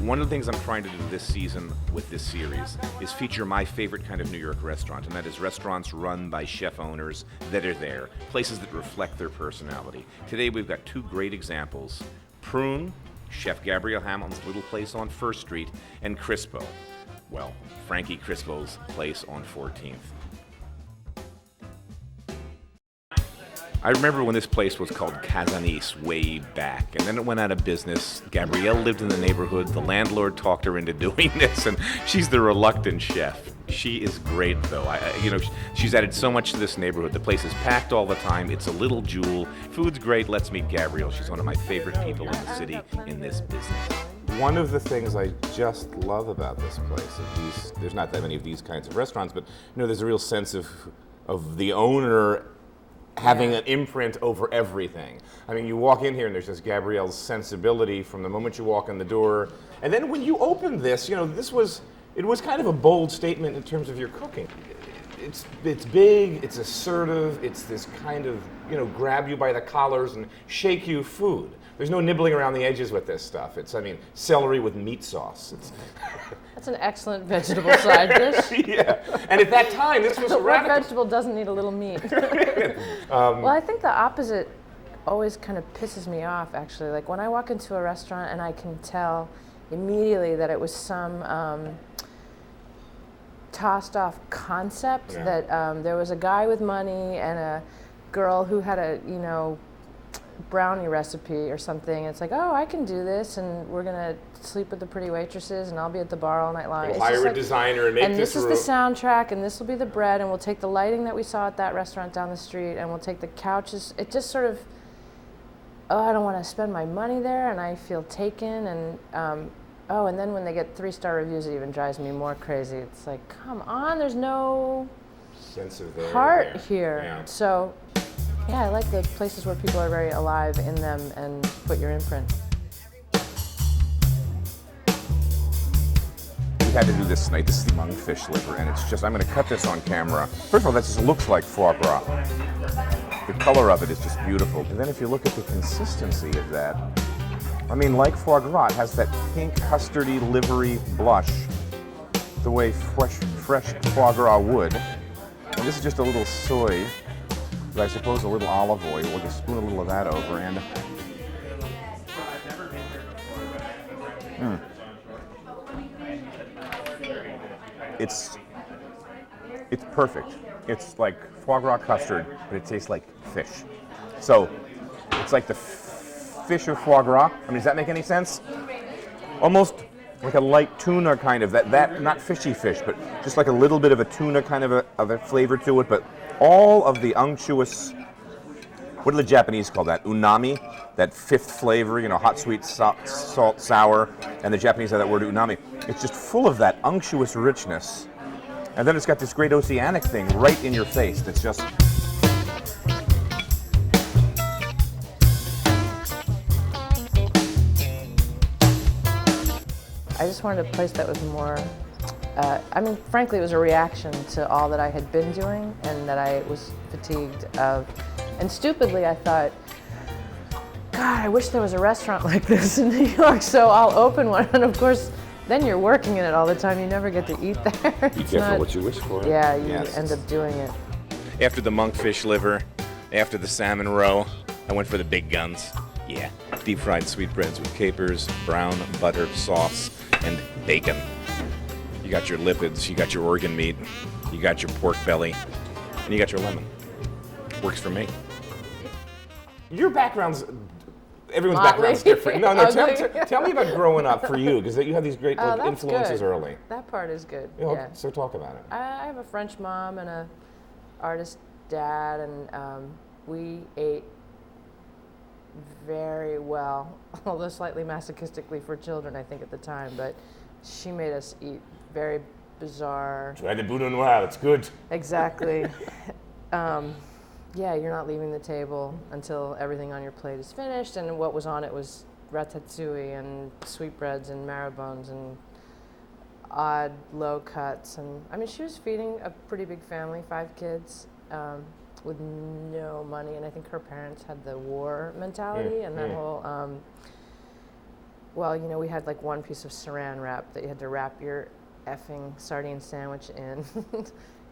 One of the things I'm trying to do this season with this series is feature my favorite kind of New York restaurant, and that is restaurants run by chef owners that are there, places that reflect their personality. Today we've got two great examples: Prune, Chef Gabriel Hamilton's little place on First Street, and Crispo, well, Frankie Crispo's place on 14th. I remember when this place was called Casanis way back, and then it went out of business. Gabrielle lived in the neighborhood. The landlord talked her into doing this, and she's the reluctant chef. She is great, though. She's added so much to this neighborhood. The place is packed all the time. It's a little jewel. Food's great. Let's meet Gabrielle. She's one of my favorite people in the city in this business. One of the things I just love about this place, there's not that many of these kinds of restaurants, but there's a real sense of the owner having an imprint over everything. I mean, you walk in here and there's just Gabrielle's sensibility from the moment you walk in the door. And then when you open this, it was kind of a bold statement in terms of your cooking. It's big, it's assertive, it's this kind of, grab you by the collars and shake you food. There's no nibbling around the edges with this stuff. Celery with meat sauce. That's an excellent vegetable side dish. Yeah, and at that time, this was What radical. vegetable doesn't need a little meat? Well, I think the opposite always kind of pisses me off, actually. Like when I walk into a restaurant and I can tell immediately that it was some tossed off concept, that there was a guy with money and a girl who had a, brownie recipe or something. It's like, oh, I can do this, and we're gonna sleep with the pretty waitresses, and I'll be at the bar all night long. We'll hire a designer and make this. And this is the soundtrack, and this will be the bread, and we'll take the lighting that we saw at that restaurant down the street, and we'll take the couches. It just sort of, I don't want to spend my money there, and I feel taken, and and then when they get 3-star reviews, it even drives me more crazy. It's like, come on, there's no sense of their heart here. Yeah. So. Yeah, I like the places where people are very alive in them and put your imprint. We had to do this tonight. This is the monkfish liver, and I'm going to cut this on camera. First of all, that just looks like foie gras. The color of it is just beautiful. And then if you look at the consistency of that, like foie gras, it has that pink, custardy, livery blush, the way fresh foie gras would. And this is just a little soy. I suppose a little olive oil. We'll just spoon a little of that over, and it's perfect. It's like foie gras custard, but it tastes like fish. So it's like the fish of foie gras. Does that make any sense? Almost like a light tuna kind of that not fishy fish, but just like a little bit of a tuna kind of a flavor to it, but all of the unctuous, what do the Japanese call that? Unami, that fifth flavor, hot, sweet, salt, sour, and the Japanese have that word unami. It's just full of that unctuous richness. And then it's got this great oceanic thing right in your face that's just... I just wanted a place that was more, frankly, it was a reaction to all that I had been doing and that I was fatigued of. And stupidly, I thought, God, I wish there was a restaurant like this in New York, so I'll open one. And of course, then you're working in it all the time. You never get to eat there. Be careful what you wish for. Yeah, you end up doing it. After the monkfish liver, after the salmon roe, I went for the big guns. Yeah, deep fried sweetbreads with capers, brown butter sauce, and bacon. You got your lipids, you got your organ meat, you got your pork belly, and you got your lemon. Works for me. Your background's, everyone's Motley. background's different. No, tell me about growing up for you, because you have these great influences good. early. That part is good. Yeah. So talk about it. I have a French mom and a artist dad, and we ate very well, although slightly masochistically for children, I think, at the time. But she made us eat very bizarre. Try the boudin noir, it's good. Exactly. You're not leaving the table until everything on your plate is finished, and what was on it was ratatouille and sweetbreads and marrowbones and odd low cuts. And she was feeding a pretty big family, 5 kids, with no money, and I think her parents had the war mentality and that whole well, you know, we had like one piece of saran wrap that you had to wrap your effing sardine sandwich in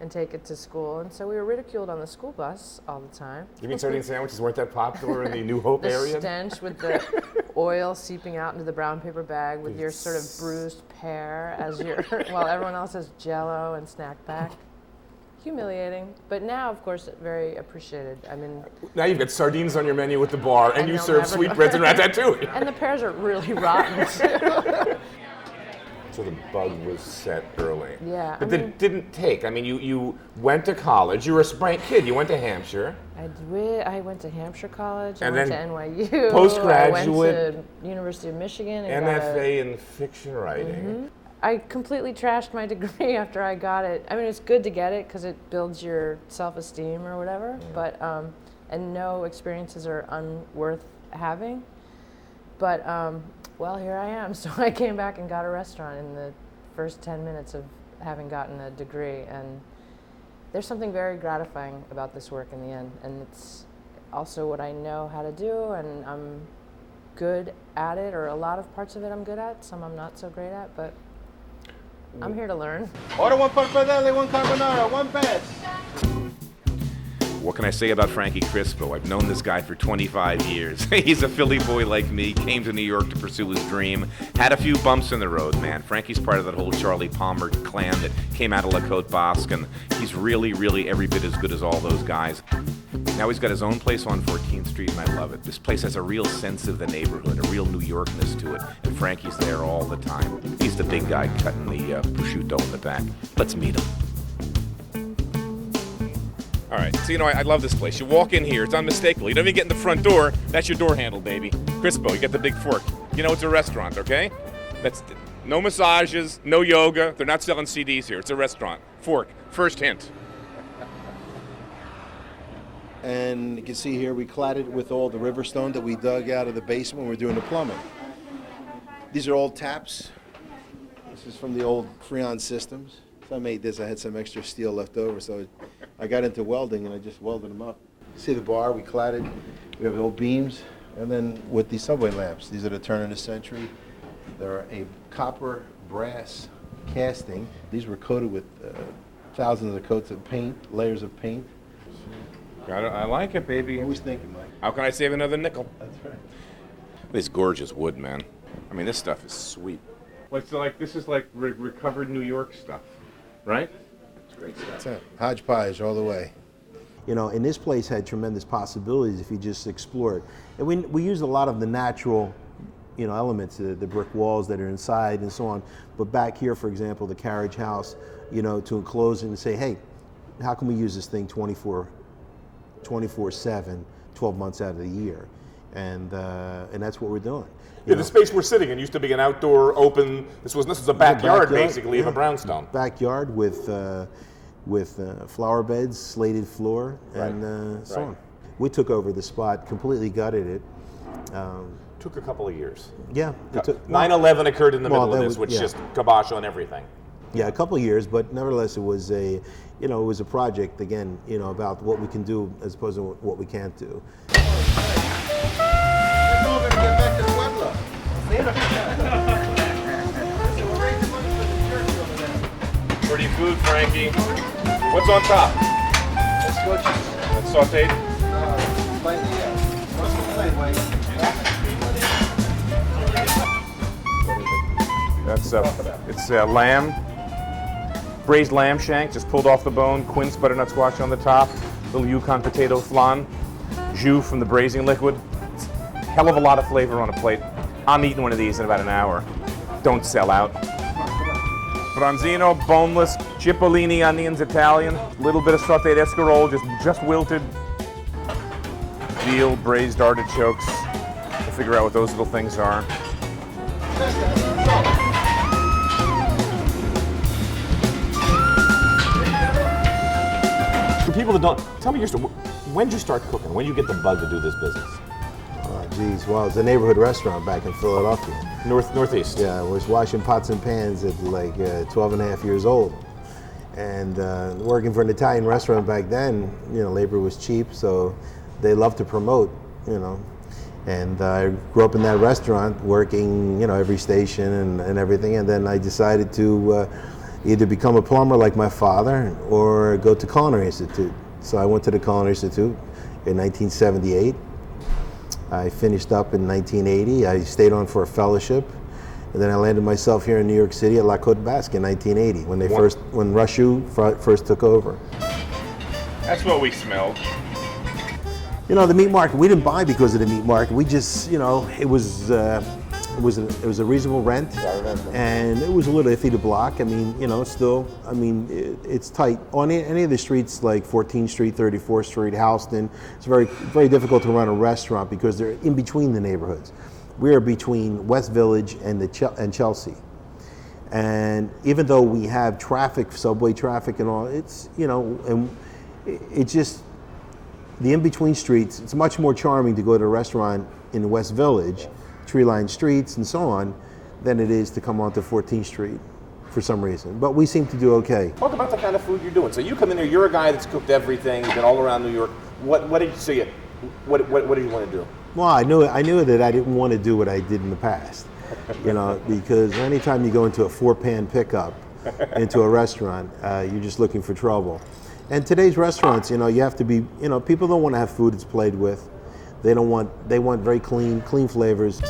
and take it to school. And so we were ridiculed on the school bus all the time. You mean sardine sandwiches weren't that popular in the New Hope area? The stench with the oil seeping out into the brown paper bag with your sort of bruised pear as your, while everyone else has Jell-O and snack pack. Humiliating, but now, of course, very appreciated. I mean, now you've got sardines on your menu at the bar, and you they'll serve never sweetbreads and ratatouille. And the pears are really rotten too. So the bug was set early. Yeah, But it didn't take. I mean, you went to college. You were a bright kid. You went to Hampshire. I went to Hampshire College. I And went to then NYU. postgraduate, I went to University of Michigan. And MFA in fiction writing. I completely trashed my degree after I got it. I mean, it's good to get it because it builds your self-esteem or whatever. But and no experiences are unworth having. But well, here I am. So I came back and got a restaurant in the first 10 minutes of having gotten a degree. And there's something very gratifying about this work in the end. And it's also what I know how to do, and I'm good at it, or a lot of parts of it I'm good at. Some I'm not so great at, but I'm here to learn. Order one pappardelle, one carbonara, one veg. What can I say about Frankie Crispo? I've known this guy for 25 years. He's a Philly boy like me, came to New York to pursue his dream, had a few bumps in the road, man. Frankie's part of that whole Charlie Palmer clan that came out of La Côte Basque, and he's really, really every bit as good as all those guys. Now he's got his own place on 14th Street, and I love it. This place has a real sense of the neighborhood, a real New Yorkness to it, and Frankie's there all the time. He's the big guy cutting the prosciutto in the back. Let's meet him. All right, so I love this place. You walk in here, it's unmistakable. You don't even get in the front door. That's your door handle, baby. Crispo, you get the big fork. You know it's a restaurant, okay? That's no massages, no yoga. They're not selling CDs here. It's a restaurant. Fork, first hint. And you can see here we clad it with all the river stone that we dug out of the basement when we were doing the plumbing. These are old taps. This is from the old Freon systems. So I made this. I had some extra steel left over, so I got into welding and I just welded them up. See the bar we cladded. We have old beams, and then with these subway lamps. These are the turn of the century. They're a copper brass casting. These were coated with thousands of coats of paint, layers of paint. Got it. I like it, baby. Always thinking, Mike. How can I save another nickel? That's right. This gorgeous wood, man. I mean, this stuff is sweet. This is like recovered New York stuff, right? It's great stuff. That's it. Hodgepodge all the way. You know, and this place had tremendous possibilities if you just explore it. And we used a lot of the natural, elements, the brick walls that are inside and so on. But back here, for example, the carriage house, to enclose it and say, hey, how can we use this thing 24/7, 12 months out of the year? And that's what we're doing. Yeah, the space we're sitting in used to be an outdoor, open. This was a backyard basically of a brownstone. Backyard with flower beds, slated floor, and so on. We took over the spot, completely gutted it. Took a couple of years. Yeah, it took. 9/11 occurred in the middle of this, was, which yeah. just kibosh on everything. Yeah, a couple of years, but nevertheless, it was a project again, about what we can do as opposed to what we can't do. Pretty food, Frankie. What's on top? That's sauteed. It's lamb, braised lamb shank, just pulled off the bone, quince butternut squash on the top, little Yukon potato flan, jus from the braising liquid. It's a hell of a lot of flavor on a plate. I'm eating one of these in about an hour. Don't sell out. Bronzino, boneless, cipollini, onions, Italian, little bit of sauteed escarole, just wilted. Veal, braised artichokes. We'll figure out what those little things are. For people that don't, tell me your story. When did you start cooking? When did you get the bug to do this business? Oh, geez, well, it's a neighborhood restaurant back in Philadelphia. Northeast. Yeah, I was washing pots and pans at like 12 and a half years old. And working for an Italian restaurant back then, labor was cheap, so they loved to promote, And I grew up in that restaurant, working, every station and everything. And then I decided to either become a plumber like my father or go to Culinary Institute. So I went to the Culinary Institute in 1978. I finished up in 1980. I stayed on for a fellowship. And then I landed myself here in New York City at La Côte Basque in 1980 when Rushu first took over. That's what we smelled. The meat market, we didn't buy because of the meat market. We just, it was a reasonable rent. I remember. And it was a little iffy to block. I mean, it's tight. On any of the streets like 14th Street, 34th Street, Houston, it's very, very difficult to run a restaurant because they're in between the neighborhoods. We are between West Village and Chelsea. And even though we have traffic, subway traffic and all, it's, and it's just, the in-between streets, it's much more charming to go to a restaurant in the West Village, tree-lined streets and so on, than it is to come onto 14th Street for some reason. But we seem to do okay. Talk about the kind of food you're doing. So you come in here, you're a guy that's cooked everything, you've been all around New York. What did you see? What did you want to do? Well, I knew that I didn't want to do what I did in the past, because anytime you go into a 4-pan pickup into a restaurant, you're just looking for trouble. And today's restaurants, you have to be, people don't want to have food that's played with. They want very clean flavors.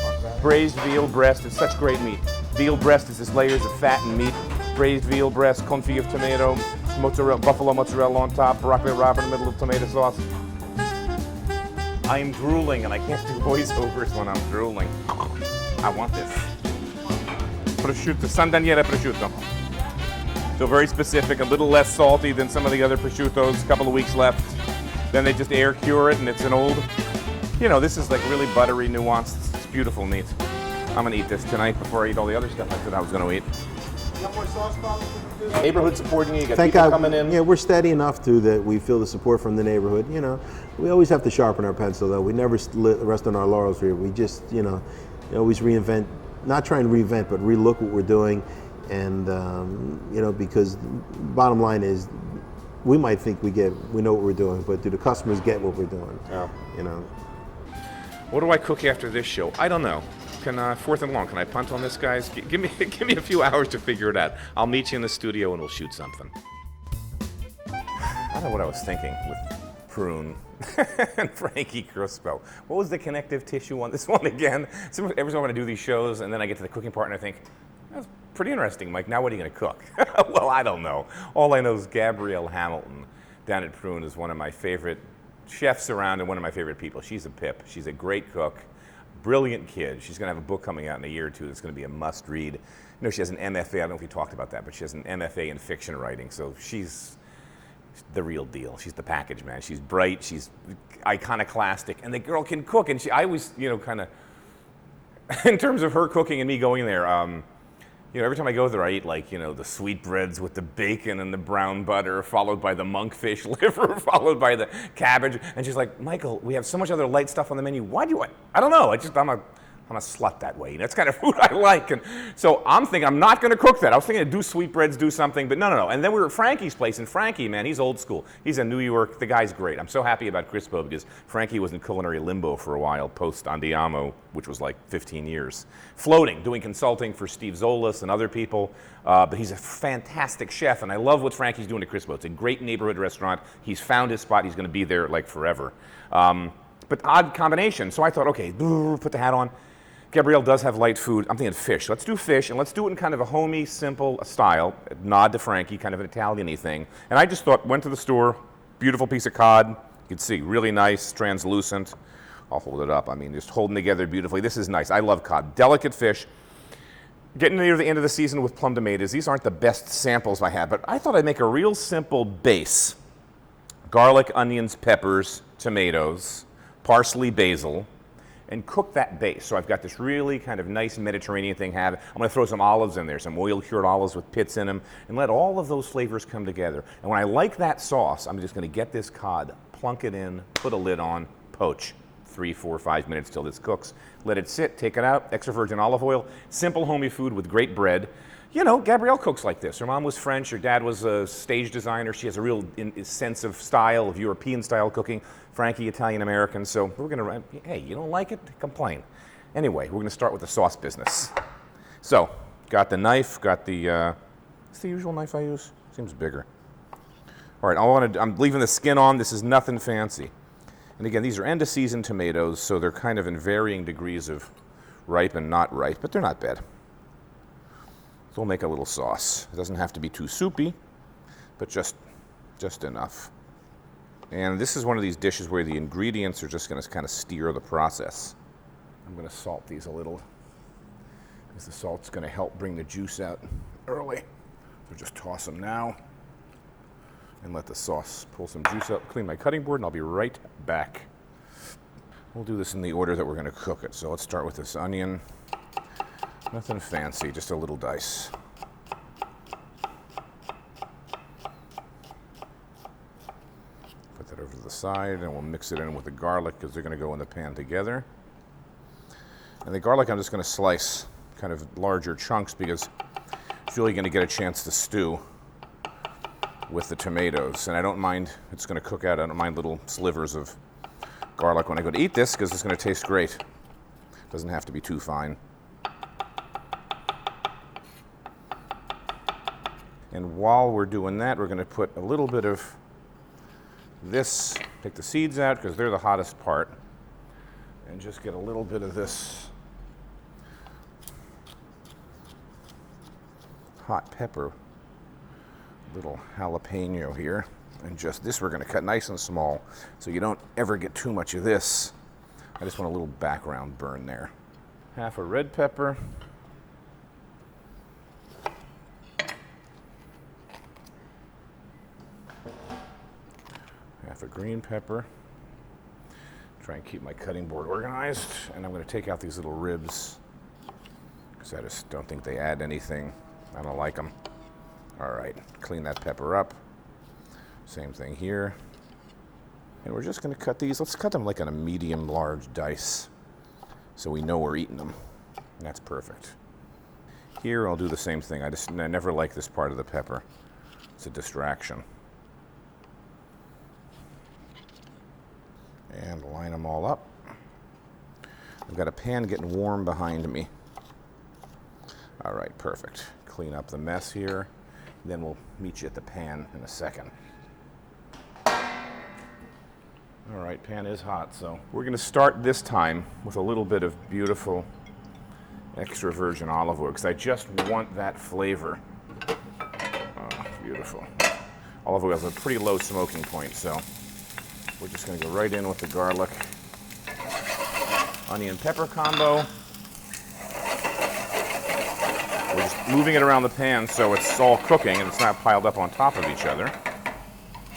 Braised veal breast is such great meat. Veal breast is just layers of fat and meat. Braised veal breast, confit of tomato, mozzarella, buffalo mozzarella on top, broccoli rabe in the middle of tomato sauce. I am drooling, and I can't do voiceovers when I'm drooling. I want this. Prosciutto, San Daniele prosciutto. So very specific, a little less salty than some of the other prosciuttos, a couple of weeks left. Then they just air cure it, and it's an old, this is like really buttery, nuanced. It's beautiful meat. I'm gonna eat this tonight before I eat all the other stuff I said I was gonna eat. Neighborhood supporting you got people coming in. Yeah, we're steady enough that we feel the support from the neighborhood. We always have to sharpen our pencil though. We never rest on our laurels here. We just, always reinvent, not try and reinvent, but relook what we're doing. And because bottom line is, we might think we know what we're doing, but do the customers get what we're doing? Yeah. What do I cook after this show? I don't know. Can fourth and long? Can I punt on this, guys? Give me a few hours to figure it out. I'll meet you in the studio and we'll shoot something. I don't know what I was thinking with Prune and Frankie Crispo. What was the connective tissue on this one again? Every time I want to do these shows, and then I get to the cooking part and I think, that's pretty interesting, Mike. Now what are you going to cook? Well, I don't know. All I know is Gabrielle Hamilton down at Prune is one of my favorite chefs around and one of my favorite people. She's a pip. She's a great cook, brilliant kid. She's going to have a book coming out in a year or two that's going to be a must-read. She has an MFA. I don't know if we talked about that, but she has an MFA in fiction writing, so she's the real deal. She's the package, man. She's bright. She's iconoclastic, and the girl can cook. And I always, kind of, in terms of her cooking and me going there, every time I go there, I eat the sweetbreads with the bacon and the brown butter, followed by the monkfish liver, followed by the cabbage. And she's like, Michael, we have so much other light stuff on the menu. Why do you want? I don't know. I'm a slut that way. That's kind of food I like. And so I'm thinking I'm not going to cook that. I was thinking to do sweetbreads, do something, but no. And then we were at Frankie's place, and Frankie, man, he's old school. He's in New York. The guy's great. I'm so happy about Crispo because Frankie was in culinary limbo for a while, post Andiamo, which was like 15 years. Floating, doing consulting for Steve Zolas and other people. But he's a fantastic chef, and I love what Frankie's doing at Crispo. It's a great neighborhood restaurant. He's found his spot. He's going to be there like forever. But odd combination. So I thought, okay, put the hat on. Gabrielle does have light food. I'm thinking fish. Let's do fish, and let's do it in kind of a homey, simple style, a nod to Frankie, kind of an Italian-y thing. And I just thought, went to the store, beautiful piece of cod. You can see, really nice, translucent. I'll hold it up. Just holding together beautifully. This is nice. I love cod. Delicate fish. Getting near the end of the season with plum tomatoes. These aren't the best samples I have, but I thought I'd make a real simple base. Garlic, onions, peppers, tomatoes, parsley, basil, and cook that base. So I've got this really kind of nice Mediterranean thing. I'm going to throw some olives in there, some oil-cured olives with pits in them, and let all of those flavors come together. And when I like that sauce, I'm just going to get this cod, plunk it in, put a lid on, poach. 3, 4, 5 minutes till this cooks. Let it sit, take it out, extra virgin olive oil. Simple homey food with great bread. You know, Gabrielle cooks like this. Her mom was French. Her dad was a stage designer. She has a real sense of style, of European style cooking. Frankie, Italian American. So we're going to, hey, you don't like it? Complain. Anyway, we're going to start with the sauce business. So, got the knife, got the, it's the usual knife I use. Seems bigger. All right, I'm leaving the skin on. This is nothing fancy. And again, these are end-of-season tomatoes, so they're kind of in varying degrees of ripe and not ripe, but they're not bad. So we'll make a little sauce. It doesn't have to be too soupy, but just enough. And this is one of these dishes where the ingredients are just going to kind of steer the process. I'm going to salt these a little, because the salt's going to help bring the juice out early. So just toss them now. And let the sauce pull some juice up. Clean my cutting board, and I'll be right back. We'll do this in the order that we're going to cook it. So let's start with this onion. Nothing fancy, just a little dice. Put that over to the side, and we'll mix it in with the garlic because they're going to go in the pan together. And the garlic I'm just going to slice kind of larger chunks because it's really going to get a chance to stew with the tomatoes. And I don't mind, it's going to cook out, I don't mind little slivers of garlic when I go to eat this because it's going to taste great. Doesn't have to be too fine. And while we're doing that, we're going to put a little bit of this, take the seeds out because they're the hottest part, and just get a little bit of this hot pepper, little jalapeno here, and just this we're going to cut nice and small so you don't ever get too much of this. I just want a little background burn there. Half a red pepper. Half a green pepper. Try and keep my cutting board organized. And I'm going to take out these little ribs because I just don't think they add anything. I don't like them. All right, clean that pepper up. Same thing here. And we're just going to cut these. Let's cut them like on a medium large dice so we know we're eating them. And that's perfect. Here I'll do the same thing. I never like this part of the pepper. It's a distraction. And line them all up. I've got a pan getting warm behind me. All right, perfect. Clean up the mess here. Then we'll meet you at the pan in a second. All right, pan is hot, so we're going to start this time with a little bit of beautiful extra virgin olive oil because I just want that flavor. Oh, beautiful. Olive oil has a pretty low smoking point, so we're just going to go right in with the garlic, onion pepper combo. We're just moving it around the pan so it's all cooking and it's not piled up on top of each other.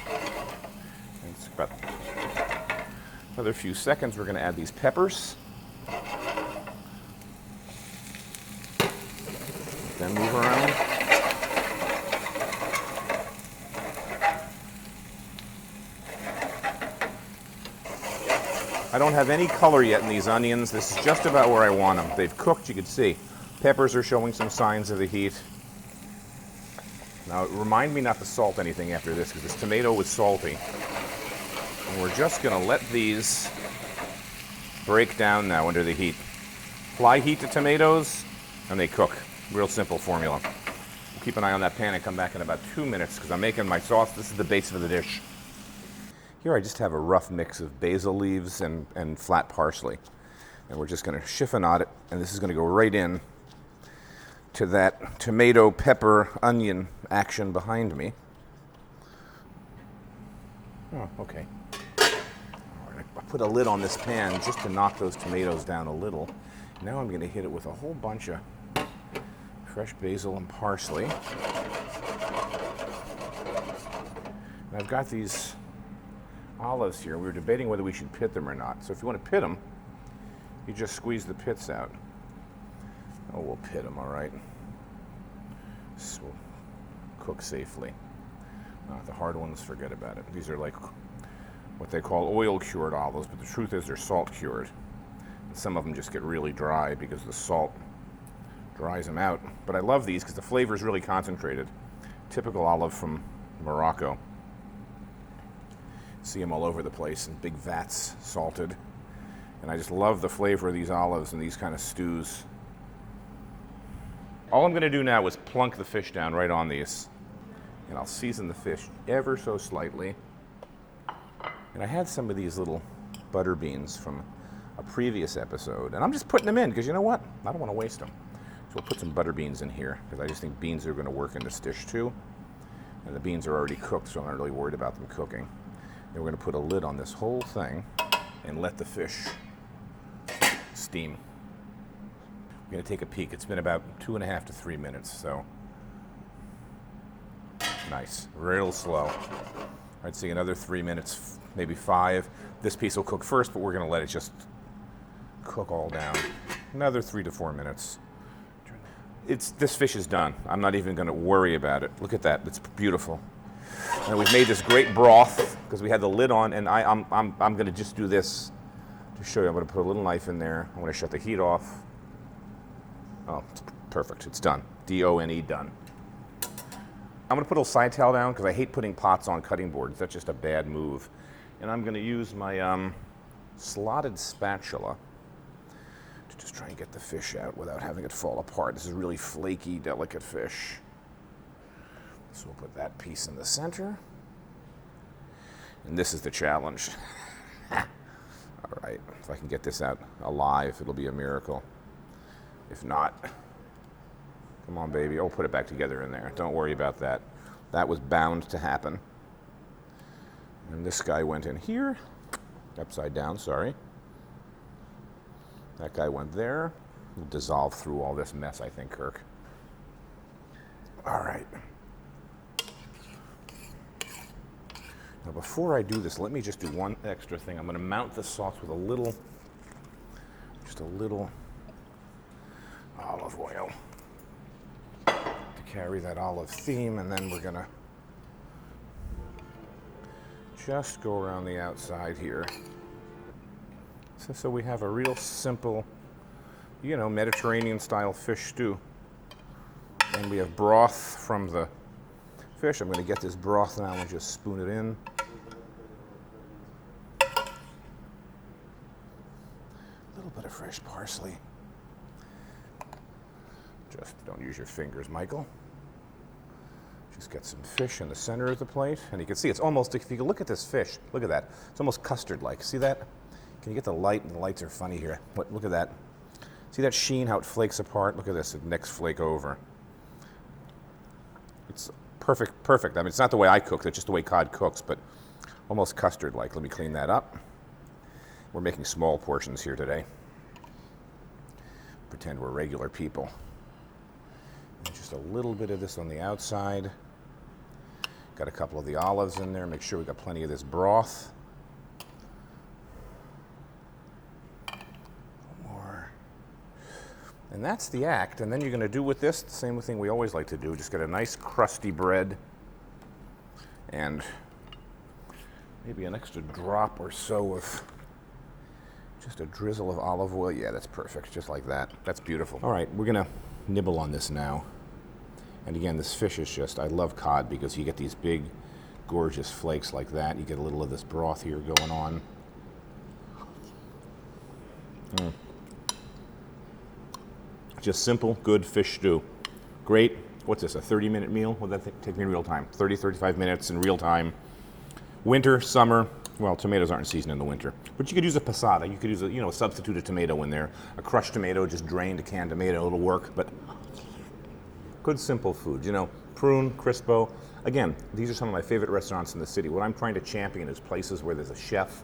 And it's about another few seconds. We're going to add these peppers. Then move around. I don't have any color yet in these onions. This is just about where I want them. They've cooked, you can see. Peppers are showing some signs of the heat. Now, remind me not to salt anything after this because this tomato was salty. And we're just going to let these break down now under the heat. Apply heat to tomatoes and they cook. Real simple formula. We'll keep an eye on that pan and come back in about 2 minutes because I'm making my sauce. This is the base of the dish. Here I just have a rough mix of basil leaves and flat parsley. And we're just going to chiffonade it, and this is going to go right in to that tomato, pepper, onion action behind me. Oh, okay. All right, I put a lid on this pan just to knock those tomatoes down a little. Now I'm going to hit it with a whole bunch of fresh basil and parsley. And I've got these olives here. We were debating whether we should pit them or not. So if you want to pit them, you just squeeze the pits out. Oh, we'll pit them, all right. This will cook safely. The hard ones, forget about it. These are like what they call oil-cured olives, but the truth is they're salt-cured. And some of them just get really dry because the salt dries them out. But I love these because the flavor is really concentrated. Typical olive from Morocco. See them all over the place in big vats, salted. And I just love the flavor of these olives and these kind of stews. All I'm going to do now is plunk the fish down right on these. And I'll season the fish ever so slightly. And I had some of these little butter beans from a previous episode. And I'm just putting them in because you know what? I don't want to waste them. So we'll put some butter beans in here because I just think beans are going to work in this dish too. And the beans are already cooked, so I'm not really worried about them cooking. Then we're going to put a lid on this whole thing and let the fish steam. We're going to take a peek. It's been about 2.5 to 3 minutes, so nice, real slow. I'd say another 3 minutes, maybe 5. This piece will cook first, but we're going to let it just cook all down. Another 3 to 4 minutes. This fish is done. I'm not even going to worry about it. Look at that. It's beautiful. And we've made this great broth because we had the lid on, and I'm going to just do this to show you. I'm going to put a little knife in there. I'm going to shut the heat off. Oh, it's perfect. It's done. D-O-N-E, done. I'm going to put a little side towel down because I hate putting pots on cutting boards. That's just a bad move. And I'm going to use my slotted spatula to just try and get the fish out without having it fall apart. This is really flaky, delicate fish. So we'll put that piece in the center. And this is the challenge. All right, if I can get this out alive, it'll be a miracle. If not, come on, baby. Oh, put it back together in there. Don't worry about that. That was bound to happen. And this guy went in here. Upside down, sorry. That guy went there. We'll dissolve through all this mess, I think, Kirk. All right. Now, before I do this, let me just do one extra thing. I'm going to mount the sauce with just a little olive oil to carry that olive theme, and then we're going to just go around the outside here. So we have a real simple, Mediterranean-style fish stew. And we have broth from the fish. I'm going to get this broth now and just spoon it in. A little bit of fresh parsley. Just don't use your fingers, Michael. Just get some fish in the center of the plate. And you can see it's almost, if you look at this fish, look at that. It's almost custard-like. See that? Can you get the light? The lights are funny here. Look at that. See that sheen, how it flakes apart? Look at this, the next flake over. It's perfect. I mean, it's not the way I cook, it's just the way cod cooks, but almost custard-like. Let me clean that up. We're making small portions here today. Pretend we're regular people. And just a little bit of this on the outside. Got a couple of the olives in there. Make sure we got plenty of this broth. More. And that's the act. And then you're going to do with this the same thing we always like to do. Just get a nice crusty bread and maybe an extra drop or so of just a drizzle of olive oil. Yeah, that's perfect. Just like that. That's beautiful. All right, we're going to nibble on this now. And again, this fish is just, I love cod because you get these big, gorgeous flakes like that. You get a little of this broth here going on. Just simple, good fish stew. Great. What's this, a 30-minute meal? What would that take me in real time? 30, 35 minutes in real time. Winter, summer. Well, tomatoes aren't in season in the winter. But you could use a passata. You could use a substituted tomato in there. A crushed tomato, just drained a canned tomato. It'll work, but good, simple food. Prune, Crispo. Again, these are some of my favorite restaurants in the city. What I'm trying to champion is places where there's a chef,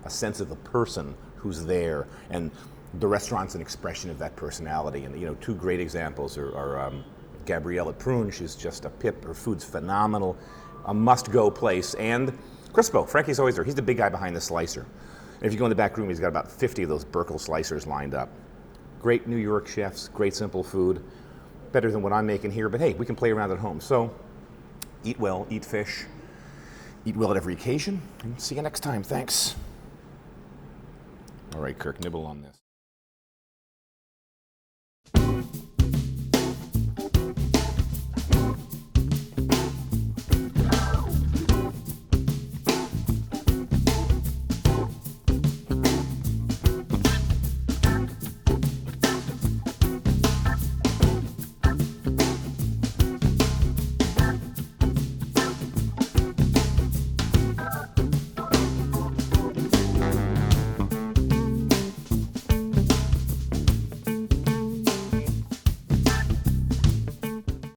a sense of the person who's there, and the restaurant's an expression of that personality. And, two great examples are Gabrielle at Prune. She's just a pip. Her food's phenomenal. A must-go place. And Crispo, Frankie's always there. He's the big guy behind the slicer. And if you go in the back room, he's got about 50 of those Burkle slicers lined up. Great New York chefs, great simple food. Better than what I'm making here, but hey, we can play around at home. So, eat well, eat fish, eat well at every occasion, and see you next time. Thanks. All right, Kirk, nibble on this.